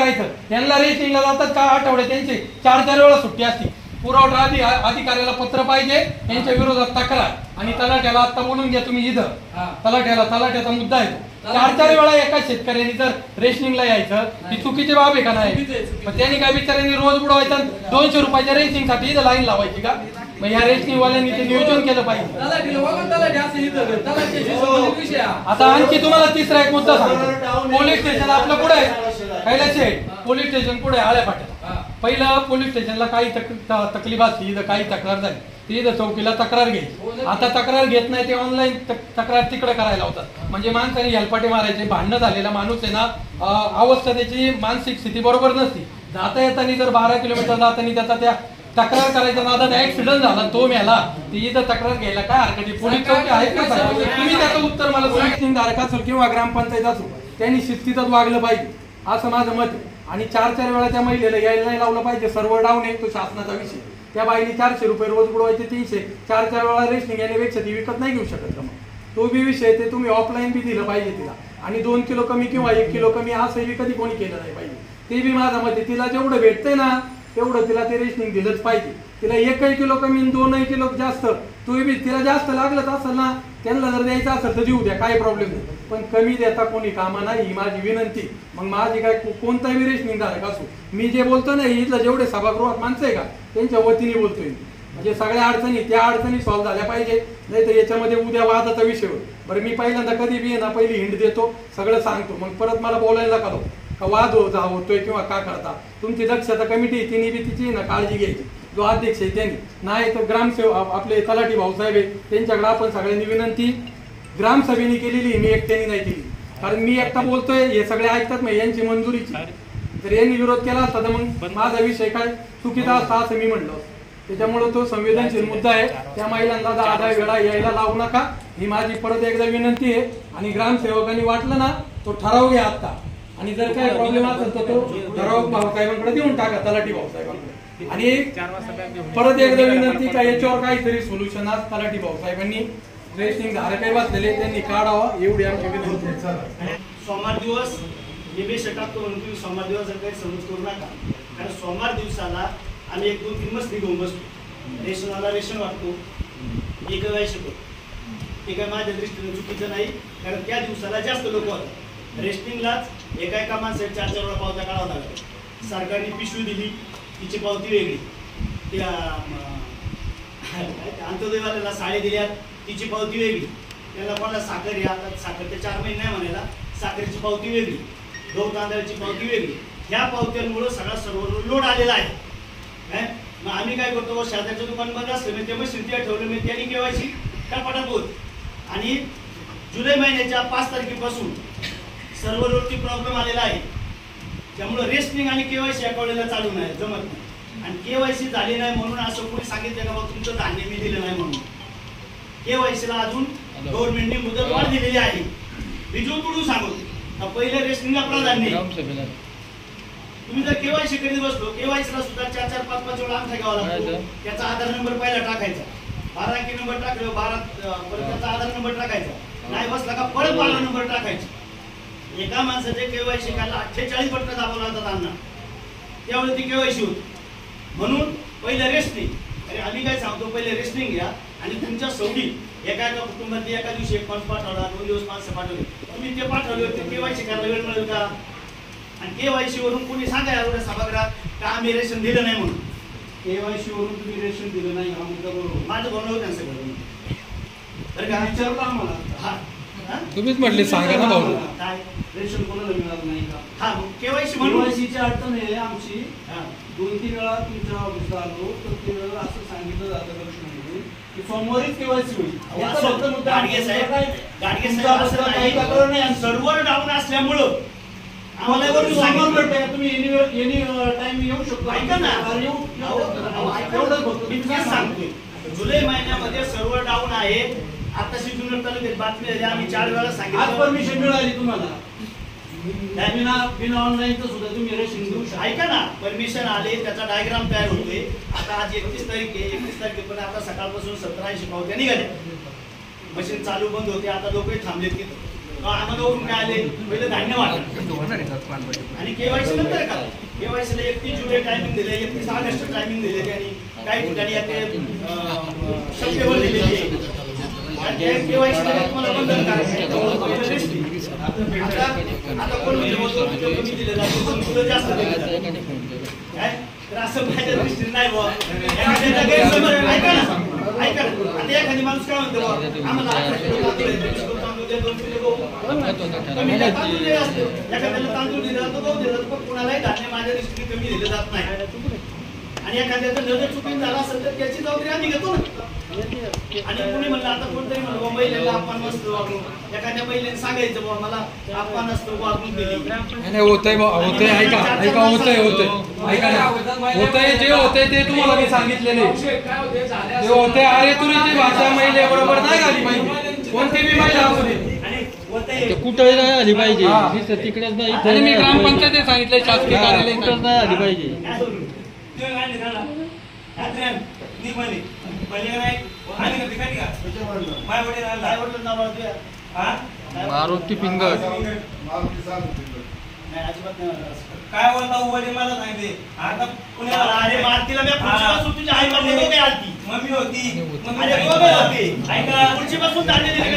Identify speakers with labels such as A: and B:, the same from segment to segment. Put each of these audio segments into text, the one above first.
A: करायचं? त्यांना रेशनिंगला जातात का आठवडे त्यांचे 4-4 वेळा सुट्टी असते. पुरवठा अधिकाऱ्याला पत्र पाहिजे, यांच्या विरोधात तक्रार, आणि तलाट्याला आता बोलून घ्या तुम्ही इथं. तलाट्याचा मुद्दा आहे. 4-4 वेळा एका शेतकऱ्यांनी जर रेशनिंगला यायचं, ही चुकीची बाब आहे का नाही? मग त्यांनी काय बिचाऱ्यांनी रोज बुडवायचा 200 रुपयाच्या रेशनिंगसाठी इथं लाईन लावायची का? मग ह्या रेशनिंगवाल्यांनी ते नियोजन केलं पाहिजे. आता आणखी तुम्हाला तिसरा एक मुद्दा सांगतो. पोलीस स्टेशन आपलं कुठे आहे? कैलास शेठ पोलीस स्टेशन कुठे? आळ्या फाट्यात. पहिलं पोलीस स्टेशनला काही तकलीफ असली, इथं काही तक्रार झाली, ती इथं चौकीला तक्रार घ्यायची. आता तक्रार घेत नाही, ते ऑनलाईन तक्रार तिकडे करायला होतात. म्हणजे माणसाने हेलपाटे मारायचे. भांडणं झालेला माणूस आहे ना, अवस्था त्याची मानसिक स्थिती बरोबर नसती. जाता येताना जर 12 किलोमीटर जाताना त्याचा त्या तक्रार करायच्या नादात ऍक्सिडेंट झाला, तो मेला, ती इथं तक्रार घ्यायला काय हरकत आहे? पोलीस चौकी आहे का? तुम्ही त्याचं उत्तर मला पोलीस असेल किंवा ग्रामपंचायत असेल, त्यांनी शिस्तीतच वागलं पाहिजे असं माझं मत आहे. आणि 4-4 वेळा त्या महिलेला यायला नाही लावलं पाहिजे. सर्व्हर डाऊन आहे, तो शासनाचा विषय. त्या बाईने 400 रुपये रोज बुडवायचे, 300. 4-4 वेळा रेशनिंग येण्यापेक्षा ती विकत नाही घेऊ शकत का? मग तो बी विषय, ते तुम्ही ऑफलाईन बी दिलं पाहिजे तिला. आणि 2 किलो कमी किंवा 1 किलो कमी असं बी कधी कोणी केलं नाही पाहिजे. ते बी माझं मत आहे. तिला जेवढं भेटतंय ना तेवढं तिला ते रेशनिंग दिलंच पाहिजे. तिला 1 किलो कमी 2 किलो जास्त, तो बी तिला जास्त लागलंच असेल ना, त्यांना जर द्यायचं असेल तर देऊ द्या, काही प्रॉब्लेम नाही. पण कमी देता कोणी कामा नाही, ही माझी विनंती. मग माझी काय कोणताही रेशनिंग धारक असो, मी जे बोलतो ना, इथलं जेवढे सभागृहात माणसं आहे का, त्यांच्या वतीने बोलतोय. म्हणजे सगळ्या अडचणी, त्या अडचणी सॉल्व्ह झाल्या पाहिजे. नाही तर याच्यामध्ये उद्या वादाचा विषय होईल. बरं, मी पहिल्यांदा कधी बी ना पहिली हिंट देतो, सगळं सांगतो, मग परत मला बोलायला का का वाद होतोय किंवा का करता. तुमची दक्षता कमिटी तिने बी तिची ना काळजी घ्यायची. जो अध्यक्ष आहे त्यांनी, नाही तर ग्रामसेवक आपले तलाठी भाऊसाहेब आहे, त्यांच्याकडे आपण सगळ्यांनी विनंती ग्रामसभेने केलेली, मी एकट्याने नाही केली. कारण मी एकटा बोलतोय, हे सगळे ऐकतात, मग यांची मंजुरीची. जर यांनी विरोध केला असता तर मग माझा विषय काय चुकीचा असता असं मी म्हणलो. त्याच्यामुळे तो संवेदनशील मुद्दा आहे. त्या महिलांना 10 वेळा यायला लावू नका, ही माझी परत एकदा विनंती आहे. आणि ग्रामसेवकांनी वाटलं ना, तो ठराव घ्या आता. आणि जर काही प्रॉब्लेम असेल तर तो ठराव भाऊसाहेबांकडे देऊन टाका, तलाठी भाऊसाहेबांकडे. आणि परत एकदा विनंती का याच्यावर काहीतरी सोल्युशन आज तलाठी भाऊसाहेबांनी रेशनिंग धारक बसलेले त्यांनी काढावं, एवढी आमची विनंती.
B: सोमवार दिवस निमेष टाकतो म्हणून तुम्ही सोमवार दिवस काही समज करू नका. कारण सोमवार दिवसाला आम्ही 1-2-3 मस्ती घेऊन बसतो. रेशनवाला रेशन वाटतो, एक वेळ शिकतो. ते काय माझ्या दृष्टीने चुकीचं नाही, कारण त्या दिवसाला जास्त लोक होतात. रेशनिंगलाच एका माणसाला 4-4 वेळा पावत्या काढावं लागतात. सरकारने पिशवी दिली, तिची पावती वेगळी. त्या अंत्योदयवाल्याला साडे दिल्यात, तिची पावती वेगळी. त्याला कोणाला साखर या, साखर ते 4 महिने नाही म्हणायला, साखरेची पावती वेगळी, गहू तांदळाची पावती वेगळी. ह्या पावत्यांमुळे सर्व लोड आलेला आहे. मग आम्ही काय करतो, शेजारचं दुकान बंद असलं मी ते मशीन त्या ठेवलं, मी त्यांनी केवायची टपाटात होत. आणि जुलै महिन्याच्या 5 तारखेपासून सर्व रोडची प्रॉब्लेम आलेला आहे. त्यामुळे रेशनिंग आणि केवायसी अकाउंटला चालू नाही, जमत नाही. आणि केवायसी झाली नाही म्हणून असं कोणी सांगितलं का बाबा तुमचं धान्य मी दिलं नाही म्हणून. केवायसीला अजून गव्हर्नमेंटने मुदतवाढ दिलेली आहे. बिजू तुडून सांगतो, पहिले रेशनिंगला प्राधान्य. तुम्ही जर केवायसी करीत बसलो, केवायसीला सुद्धा 4-4-5-5 वेळा अंगठा घ्यावा लागतो. त्याचा आधार नंबर पहिला टाकायचा, 12 अंकी नंबर टाकलो, 12 परत त्याचा आधार नंबर टाकायचा, नाही बसला का परत 12 नंबर टाकायचा. एका माणसाचे केवायसी करायला 48 बटन दाबावं लागतात अण्णा, त्यावेळी ती केवायसी होती. म्हणून पहिले रेशनिंग. अरे आम्ही काय सांगतो, पहिले रेशनिंग घ्या आणि तुमच्या सवडी एका कुटुंबात एका दिवशी 1 माणूस पाठवला, 2 दिवस माणसं पाठवले, तुम्ही ते पाठवले होते, केवायसी करायला वेळ मिळेल का? आणि केवायसी वरून कोणी सांगा एवढ्या सभागृहात का आम्ही रेशन दिलं नाही म्हणून. केवायसी वरून तुम्ही रेशन दिलं नाही हा मुद्दा बरोबर, माझं बोलणं होतं त्यांचं बरोबर. तर काय विचारलं आम्हाला, हा
C: तुम्हीच म्हटले सांगा ना भाऊ,
B: काय रेशन कोणाला मिळालं नाही का? हा
D: केवायसी केवायसीची अडचण आहे आमची. 2-3 वेळा तुमच्या ऑफिसला आलो तर ते असं सांगितलं जातं कलेक्शनमध्ये की सोमवारीच केवायसी होईल.
B: गाडगे साहेब सर्व्हर डाऊन असल्यामुळं आम्हाला
D: तुम्ही एनी टाइम येऊ शकतो.
B: ऐका ना, सांगतोय जुलै महिन्यामध्ये सर्व्हर डाऊन आहे. आता जुन्नर तालुक्यात बातमी झाली, आम्ही 4 वेळा सांगितलं
D: परमिशन मिळाली तुम्हाला बिना ऑनलाईनचं सुद्धा तुम्ही रेशन घेऊ शकता.
B: ऐका ना, परमिशन आले, त्याचा डायग्राम तयार होतोय. आता आज 31 तारीख आहे, 31 तारखेपर्यंत आता सकाळपासून 1780 पावत्या निघाल्या. मशीन चालू बंद होते, आता लोकही थांबलेत की आम्हालावरून काय आले पहिले धान्य वाटलं आणि केवायसी नंतर काय केवायसीला 31 जुलै टायमिंग दिले 31 ऑगस्ट टायमिंग दिले त्यांनी काही ठिकाणी आता शक्यवर दिलेली आहे केवायसी तुम्हाला बंधन आता कोण कमी दिलं जातं कोण मुलं जास्त दिलं जातं काय तर असं माझ्या दृष्टीने नाही बुवा एखाद्याचा गैरसमज ऐका ना आता एखादी माणूस काय म्हणतो बुवा आम्हाला 18 किलो तांदूळ द्या 2 किलो गहू कमी तांदूळ दिले असते एखाद्याला तांदूळ दिला जातो गहू दिला जातो पण कुणालाही धान्य माझ्या दृष्टीने कमी दिलं जात नाही आणि एखाद्याचं निर्णय चुकीने झाला असेल तर त्याची जबाबदारी आम्ही घेतो ना आणि कुणी म्हणलं आता कोणतरी म्हणलं महिलेला अपमान नसतो वागणूक एखाद्या महिलेने सांगायचं बाबा मला अपमान नसतो वागणूक दिली
A: नाही होतंय होतंय ऐका होतंय ऐका ना होतंय जे होतंय ते तुम्हाला मी सांगितलेले जे होते अरे तुरीची भाषा महिलेबरोबर नाही झाली पाहिजे कोणती बी महिला असू दे
C: कुठे नाही आली पाहिजे तिकडेच नाही
A: आणि मी ग्रामपंचायतीत सांगितलंय शासकीय कार्यालय
C: कुठंच नाही आली पाहिजे
A: मारुती पिंगट
D: काय बोलता उभे मला सांगितले आता पुण्याला
B: अरे मारतीला मी पुढच्यापासून तुझी आई बाबा दोघे आलती
D: मम्मी होती
B: अरे दोघे होते ऐका पुढच्यापासून धान्य दिले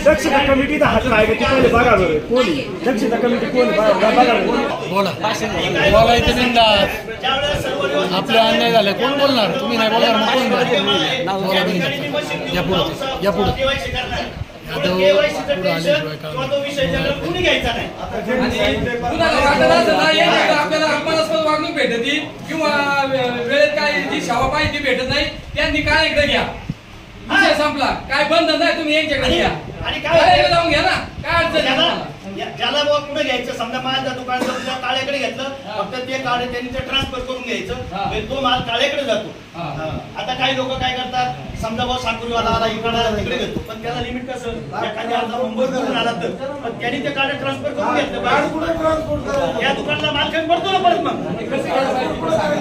E: दक्षता कमिटी हजर आहे का ती पहिले बघा बरं कोणी दक्षता कमिटी कोण बघा
A: बोला बोलायचं बिंदास आपले अन्याय झाले कोण बोलणार तुम्ही नाही बोलणार मग कोण बोलणार या पुढे या पुढे
C: आपल्याला अपमानास्पद वागणूक भेटती किंवा वेळेत काय जी सेवा पाहिजे ती भेटत नाही त्यांनी काय एकदा घ्या विषय संपला काय बंद नाही तुम्ही यांच्याकडे घ्या
B: आणि काय
C: जाऊन घ्या ना काय अडचण आहे तुम्हाला?
B: ज्याला बाबा पुढे घ्यायचं समजा माझ्या दुकानचं तुझ्या काळ्याकडे घेतलं फक्त ते काळे त्यांनी ते ट्रान्सफर करून घ्यायचं म्हणजे तो माल काळ्याकडे जातो आता काही लोक काय करतात समजा बाबा साकुरीवाला आला इकडे तिकडे घेतो पण त्याला लिमिट कसं एखाद्या अर्धा मुंबई करून आला तर पण त्यांनी ते काळे ट्रान्सफर करून घेतलं या दुकानला माल कमी पडतो ना परत मग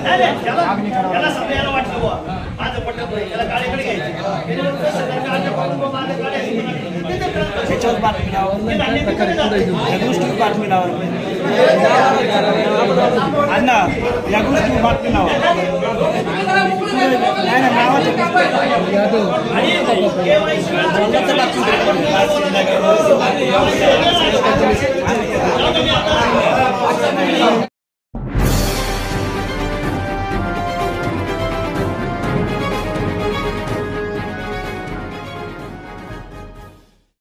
B: त्याला समजा याला वाटलं बाबा माझं पटत नाही त्याला काळ्याकडे
E: बातमी लावा अण्णा या गोष्टी बातमी लावा नाही